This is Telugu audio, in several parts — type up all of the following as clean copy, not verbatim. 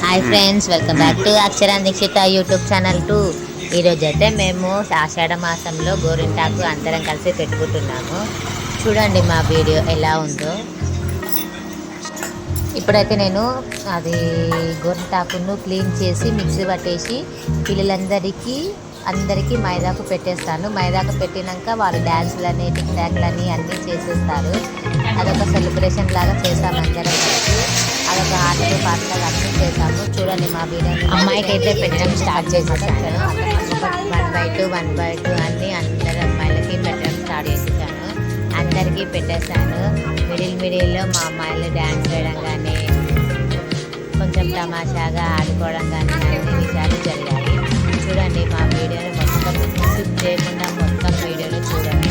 Hi friends, welcome back to Akshara Dikshita YouTube channel 2. ఈరోజు అయితే మేము ఆషాఢ మాసంలో గోరింటాకు అందరం కలిసి పెట్టుకుంటున్నాము. చూడండి మా వీడియో ఎలా ఉందో. ఇప్పుడైతే నేను అది గోరింటాకును క్లీన్ చేసి మిక్సీ పట్టేసి అందరికీ మైదాకు పెట్టేస్తాను. మైదాకు పెట్టినాక వాళ్ళు డ్యాన్సులని టిక్ టాక్లని అన్నీ చేసేస్తారు. అదొక సెలబ్రేషన్ లాగా చేసాము అందరం కలిసి. అదొక ఆటలు పాటలు అన్నీ చేసాము. చూడండి మా వీడియో. అమ్మాయికి అయితే పెట్టడం స్టార్ట్ చేసేసాను. 1/2 అన్నీ అందరు అమ్మాయిలకి పెట్టడం స్టార్ట్ చేసేసాను. అందరికీ పెట్టేస్తాను. మిడిల్లో మా అమ్మాయిలు డ్యాన్స్ వేయడం కానీ కొంచెం తమాషాగా ఆడుకోవడం కానీ అన్ని విషయాలు జరిగాయి. చూడండి మా వీడియోని మొత్తం స్కిప్ చేయకుండా మొత్తం వీడియోని చూడండి.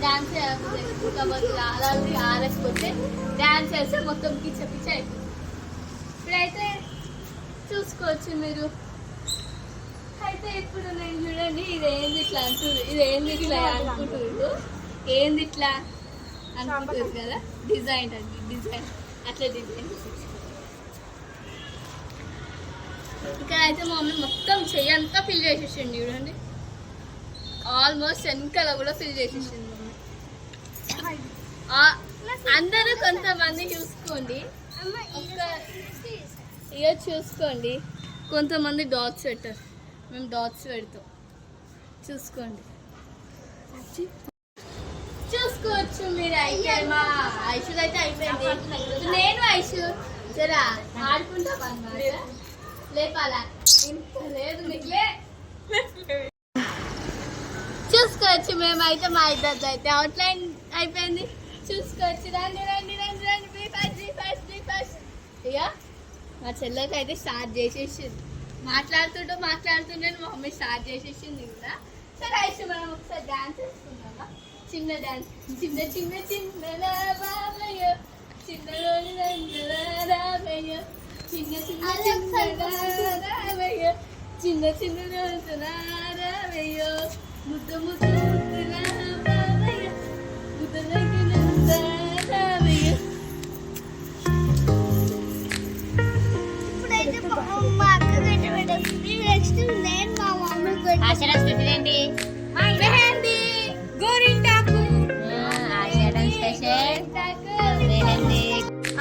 డాన్స్ అలాంటి ఆరేసుకుంటే డాన్స్ చేస్తే మొత్తం పిచ్చ అయిపోతుంది. ఇప్పుడైతే చూసుకోవచ్చు మీరు. అయితే ఇప్పుడు నేను చూడండి, ఇదేంది ఇట్లా అంటుంది, ఇదేంది ఇట్లా అనుకుంటున్నారు, ఏంది ఇట్లా అనుకుంటుంది కదా. డిజైన్ అండి, డిజైన్ అట్లా డిజైన్. ఇక్కడ అయితే మా మమ్మీ మొత్తం చెయ్యి అంతా ఫిల్ చేసేసింది. చూడండి, ఆల్మోస్ట్ వెనకాల కూడా ఫిల్ చేసేసింది మమ్మీ. అందరూ కొంతమంది చూసుకోండి, ఇక చూసుకోండి. కొంతమంది డాట్స్ పెట్టారు, మేము డాట్స్ పెడతాం. చూసుకోండి, చూసుకోవచ్చు మీరు. అయితే మా ఐషులు అయితే అయిపోయింది. నేను ఐషు జరా ఆడుకుంటాం అన్నమాట. లేపాలా ఇంత లేదు నీకులే. చూసుకోవచ్చు మేమైతే మా ఇద్దరు అయితే అవుట్లైన్ అయిపోయింది. చూసుకోవచ్చు. రండి రండి రండి రండి, బీ ఫస్ట్. ఇక మా చెల్లెకి అయితే స్టార్ట్ చేసేసింది. మాట్లాడుతుంటే మా మమ్మీ స్టార్ట్ చేసేసింది కూడా. సరే అయితే మనం ఒకసారి డాన్స్ వేసుకుందామా? చిన్న డాన్స్. చిన్న చిన్న చిన్న రామయ్య, చిన్న రామయ్య, చిన్న చిన్న రామయ్య, చిన్న చిన్న రామయ్య, ముద్దు ముద్దు ముద్దు రామయ్య, ముద్దులకి రామయ్య. ఇప్పుడైతే మా అక్క పెట్టేస్తుంది. నెక్స్ట్ నేను మా మమ్మీ పెట్టేంటి మెహందీ గోరింటాకు ఆషాఢం స్పెషల్ మెహందీ.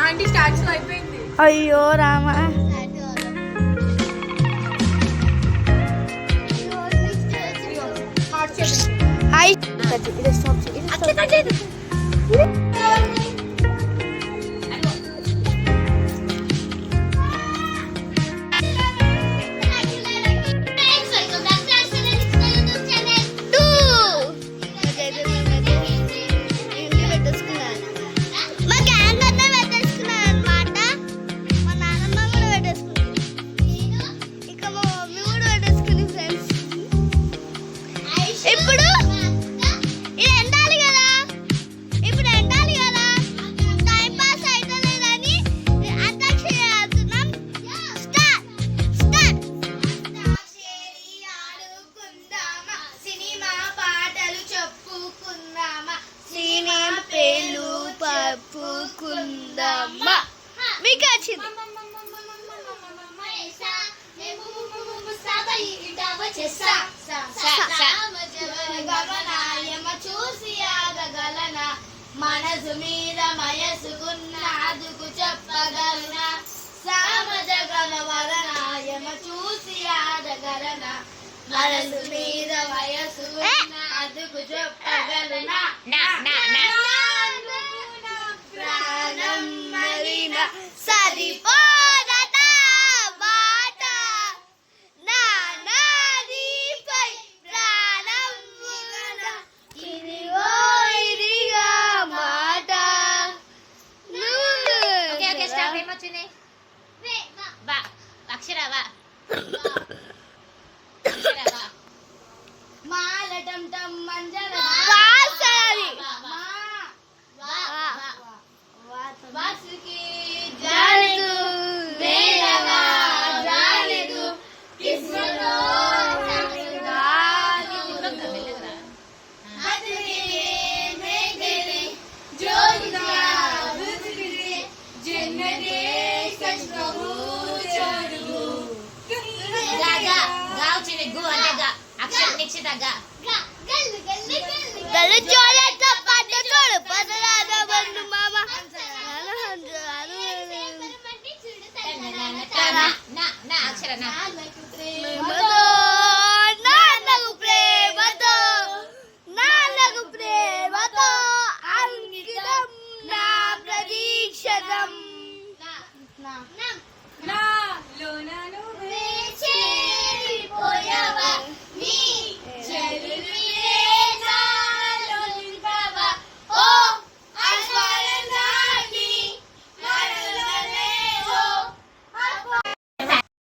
ఆంటీ స్టార్ట్స్ అయిపోయింది. అయ్యో రామా. హాయ్ ఇది స్టాప్ చేయి. వచ్చింది చూసి ఆగగలన మనసు మీద మయసుకున్న అదుకు చెప్పగలనా సామజ గణవరనాయమ చూసి ఆగగలన మనసు మీద వయసుకున్న అదుకు చెప్పగలనా ప్రాణం మరిన సరిపోదట మాట నానాదిపై ప్రాణం ఇదిగో ఇదిగా మాట ఓకే ఓకే స్టాప్. ఏమొచ్చింది? బా అక్షర వా అక్షర వా మాలటం టం మంజర వాసుకి జానదు వేదవా జానదు కిస్మతో మెల్లగా అదిరే మేఘరే జ్యోతిగా బుద్ధిరే జన్నతే కష్టము చరువు గా గా గా వచ్చింది. గు అంటే గా అక్షర నిశ్చిత గా గల్లు జోలత పట్టకోడు పదరాద బండు మామ నా నా అక్షర నా ప్రేమతో